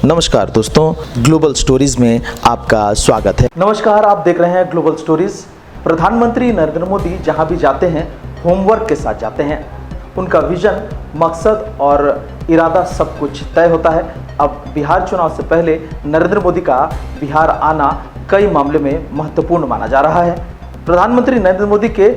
नमस्कार दोस्तों, global stories में आपका स्वागत है। नमस्कार, आप देख रहे हैं ग्लोबल स्टोरीज। प्रधानमंत्री नरेंद्र मोदी जहां भी जाते हैं होमवर्क के साथ जाते हैं। उनका विजन, मकसद और इरादा सब कुछ तय होता है। अब बिहार चुनाव से पहले नरेंद्र मोदी का बिहार आना कई मामले में महत्वपूर्ण माना जा रहा है। प्रधानमंत्री नरेंद्र मोदी के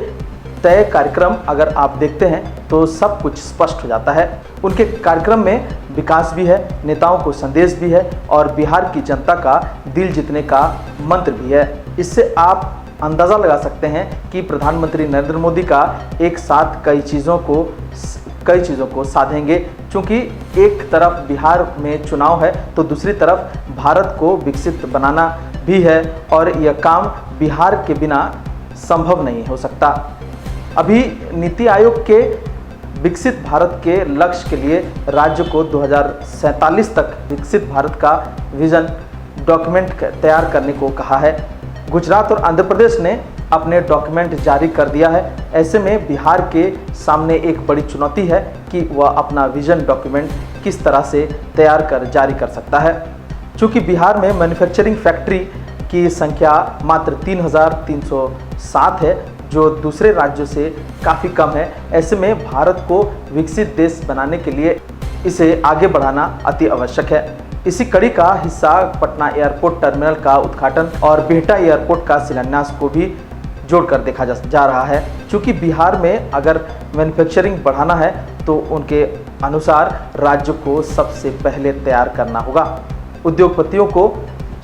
तय कार्यक्रम अगर आप देखते हैं तो सब कुछ स्पष्ट हो जाता है। उनके कार्यक्रम में विकास भी है, नेताओं को संदेश भी है और बिहार की जनता का दिल जीतने का मंत्र भी है। इससे आप अंदाज़ा लगा सकते हैं कि प्रधानमंत्री नरेंद्र मोदी का एक साथ कई चीज़ों को साधेंगे। क्योंकि एक तरफ बिहार में चुनाव है तो दूसरी तरफ भारत को विकसित बनाना भी है और यह काम बिहार के बिना संभव नहीं हो सकता। अभी नीति आयोग के विकसित भारत के लक्ष्य के लिए राज्य को 2047 तक विकसित भारत का विजन डॉक्यूमेंट तैयार करने को कहा है। गुजरात और आंध्र प्रदेश ने अपने डॉक्यूमेंट जारी कर दिया है। ऐसे में बिहार के सामने एक बड़ी चुनौती है कि वह अपना विजन डॉक्यूमेंट किस तरह से तैयार कर जारी कर सकता है। चूँकि बिहार में मैन्युफैक्चरिंग फैक्ट्री की संख्या मात्र 3,307 है, जो दूसरे राज्यों से काफ़ी कम है। ऐसे में भारत को विकसित देश बनाने के लिए इसे आगे बढ़ाना अति आवश्यक है। इसी कड़ी का हिस्सा पटना एयरपोर्ट टर्मिनल का उद्घाटन और बिहटा एयरपोर्ट का शिलान्यास को भी जोड़कर देखा जा रहा है। क्योंकि बिहार में अगर मैन्युफैक्चरिंग बढ़ाना है तो उनके अनुसार राज्य को सबसे पहले तैयार करना होगा। उद्योगपतियों को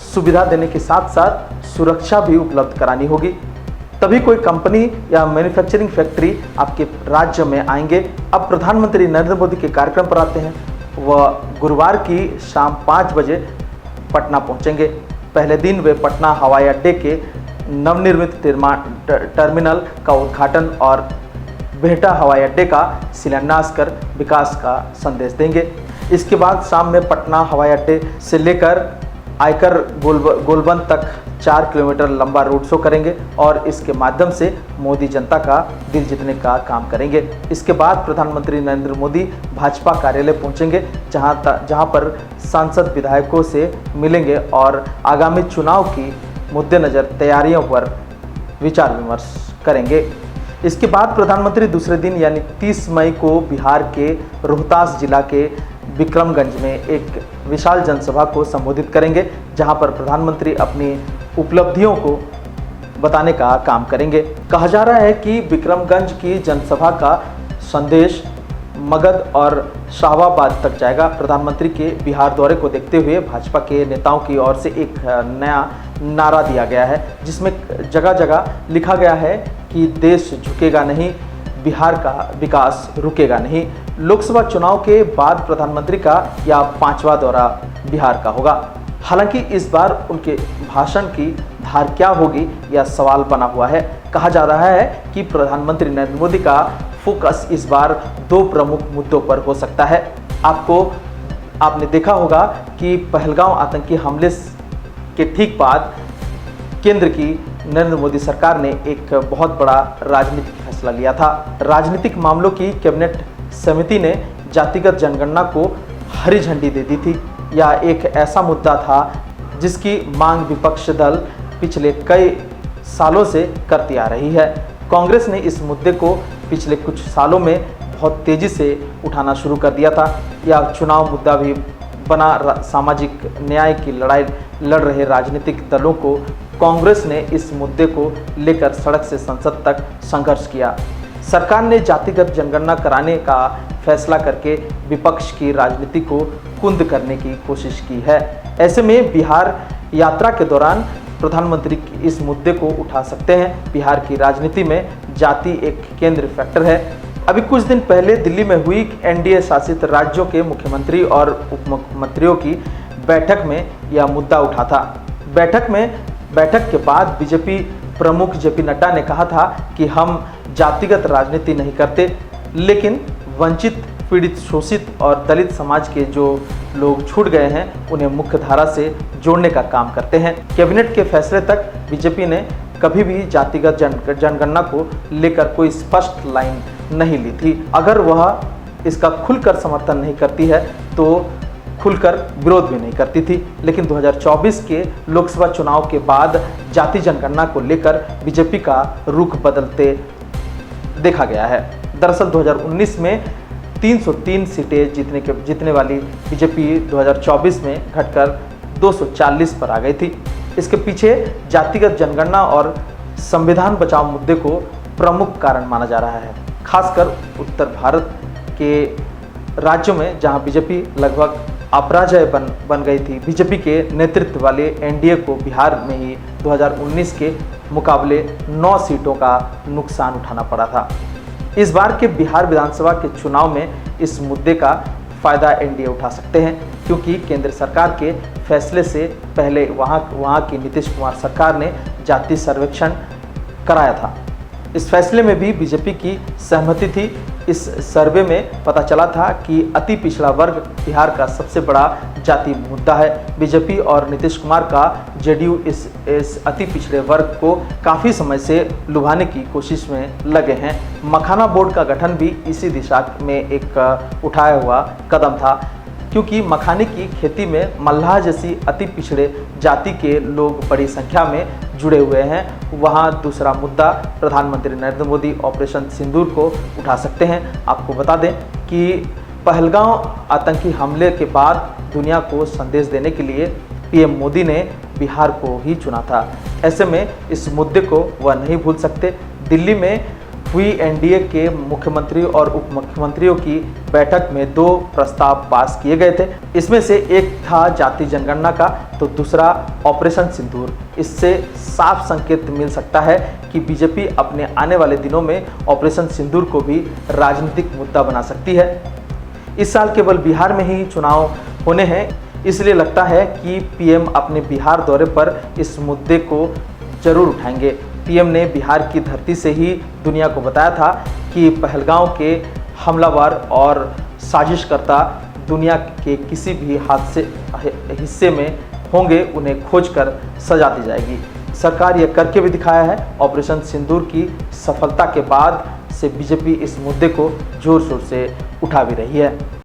सुविधा देने के साथ साथ सुरक्षा भी उपलब्ध करानी होगी, तभी कोई कंपनी या मैन्युफैक्चरिंग फैक्ट्री आपके राज्य में आएंगे। अब प्रधानमंत्री नरेंद्र मोदी के कार्यक्रम पर आते हैं। वह गुरुवार की शाम 5 बजे पटना पहुंचेंगे। पहले दिन वे पटना हवाई अड्डे के नवनिर्मित टर्मिनल का उद्घाटन और बिहटा हवाई अड्डे का शिलान्यास कर विकास का संदेश देंगे। इसके बाद शाम में पटना हवाई अड्डे से लेकर आयकर गोलबंद तक 4 किलोमीटर लंबा रोड शो करेंगे और इसके माध्यम से मोदी जनता का दिल जीतने का काम करेंगे। इसके बाद प्रधानमंत्री नरेंद्र मोदी भाजपा कार्यालय पहुंचेंगे, जहां पर सांसद विधायकों से मिलेंगे और आगामी चुनाव की मद्देनजर तैयारियों पर विचार विमर्श करेंगे। इसके बाद प्रधानमंत्री दूसरे दिन यानी 30 मई को बिहार के रोहतास जिला के विक्रमगंज में एक विशाल जनसभा को संबोधित करेंगे, जहां पर प्रधानमंत्री अपनी उपलब्धियों को बताने का काम करेंगे। कहा जा रहा है कि विक्रमगंज की जनसभा का संदेश मगध और शाहाबाद तक जाएगा। प्रधानमंत्री के बिहार दौरे को देखते हुए भाजपा के नेताओं की ओर से एक नया नारा दिया गया है, जिसमें जगह जगह लिखा गया है कि देश झुकेगा नहीं, बिहार का विकास रुकेगा नहीं। लोकसभा चुनाव के बाद प्रधानमंत्री का यह 5वां दौरा बिहार का होगा। हालांकि इस बार उनके भाषण की धार क्या होगी, यह सवाल बना हुआ है। कहा जा रहा है कि प्रधानमंत्री नरेंद्र मोदी का फोकस इस बार 2 प्रमुख मुद्दों पर हो सकता है। आपने देखा होगा कि पहलगांव आतंकी हमले के ठीक बाद केंद्र की नरेंद्र मोदी सरकार ने एक बहुत बड़ा राजनीतिक फैसला लिया था। राजनीतिक मामलों की कैबिनेट समिति ने जातिगत जनगणना को हरी झंडी दे दी थी। यह एक ऐसा मुद्दा था जिसकी मांग विपक्ष दल पिछले कई सालों से करती आ रही है। कांग्रेस ने इस मुद्दे को पिछले कुछ सालों में बहुत तेजी से उठाना शुरू कर दिया था। यह चुनाव मुद्दा भी बना। सामाजिक न्याय की लड़ाई लड़ रहे राजनीतिक दलों को कांग्रेस ने इस मुद्दे को लेकर सड़क से संसद तक संघर्ष किया। सरकार ने जातिगत जनगणना कराने का फैसला करके विपक्ष की राजनीति को कुंद करने की कोशिश की है। ऐसे में बिहार यात्रा के दौरान प्रधानमंत्री इस मुद्दे को उठा सकते हैं। बिहार की राजनीति में जाति एक केंद्र फैक्टर है। अभी कुछ दिन पहले दिल्ली में हुई एनडीए शासित राज्यों के मुख्यमंत्री और उप मुख्यमंत्रियों की बैठक में यह मुद्दा उठा था। बैठक के बाद बीजेपी प्रमुख जेपी नड्डा ने कहा था कि हम जातिगत राजनीति नहीं करते, लेकिन वंचित, पीड़ित, शोषित और दलित समाज के जो लोग छूट गए हैं उन्हें मुख्य धारा से जोड़ने का काम करते हैं। कैबिनेट के फैसले तक बीजेपी ने कभी भी जातिगत जनगणना को लेकर कोई स्पष्ट लाइन नहीं ली थी। अगर वह इसका खुलकर समर्थन नहीं करती है तो खुलकर विरोध भी नहीं करती थी। लेकिन 2024 के लोकसभा चुनाव के बाद जाति जनगणना को लेकर बीजेपी का रुख बदलते देखा गया है। दरअसल 2019 में 303 सीटें जीतने वाली बीजेपी 2024 में घटकर 240 पर आ गई थी। इसके पीछे जातिगत जनगणना और संविधान बचाओ मुद्दे को प्रमुख कारण माना जा रहा है। खासकर उत्तर भारत के राज्यों में जहां बीजेपी लगभग अपराजय बन गई थी। बीजेपी के नेतृत्व वाले एनडीए को बिहार में ही 2019 के मुकाबले 9 सीटों का नुकसान उठाना पड़ा था। इस बार के बिहार विधानसभा के चुनाव में इस मुद्दे का फायदा एनडीए उठा सकते हैं, क्योंकि केंद्र सरकार के फैसले से पहले वहां की नीतीश कुमार सरकार ने जाति सर्वेक्षण कराया था। इस फैसले में भी बीजेपी की सहमति थी। इस सर्वे में पता चला था कि अति पिछड़ा वर्ग बिहार का सबसे बड़ा जाति मुद्दा है। बीजेपी और नीतीश कुमार का जेडीयू इस अति पिछड़े वर्ग को काफ़ी समय से लुभाने की कोशिश में लगे हैं। मखाना बोर्ड का गठन भी इसी दिशा में एक उठाया हुआ कदम था, क्योंकि मखाने की खेती में मल्लाह जैसी अति पिछड़े जाति के लोग बड़ी संख्या में जुड़े हुए हैं। वहाँ दूसरा मुद्दा प्रधानमंत्री नरेंद्र मोदी ऑपरेशन सिंदूर को उठा सकते हैं। आपको बता दें कि पहलगांव आतंकी हमले के बाद दुनिया को संदेश देने के लिए पीएम मोदी ने बिहार को ही चुना था। ऐसे में इस मुद्दे को वह नहीं भूल सकते। दिल्ली में हुई एनडीए के मुख्यमंत्री और उप मुख्यमंत्रियों की बैठक में 2 प्रस्ताव पास किए गए थे। इसमें से एक था जाति जनगणना का, तो दूसरा ऑपरेशन सिंदूर। इससे साफ संकेत मिल सकता है कि बीजेपी अपने आने वाले दिनों में ऑपरेशन सिंदूर को भी राजनीतिक मुद्दा बना सकती है। इस साल केवल बिहार में ही चुनाव होने हैं, इसलिए लगता है कि पीएम अपने बिहार दौरे पर इस मुद्दे को जरूर उठाएंगे। पीएम ने बिहार की धरती से ही दुनिया को बताया था कि पहलगांव के हमलावर और साजिशकर्ता दुनिया के किसी भी हिस्से में होंगे, उन्हें खोजकर सजा दी जाएगी। सरकार यह करके भी दिखाया है। ऑपरेशन सिंदूर की सफलता के बाद से बीजेपी इस मुद्दे को जोर शोर से उठा भी रही है।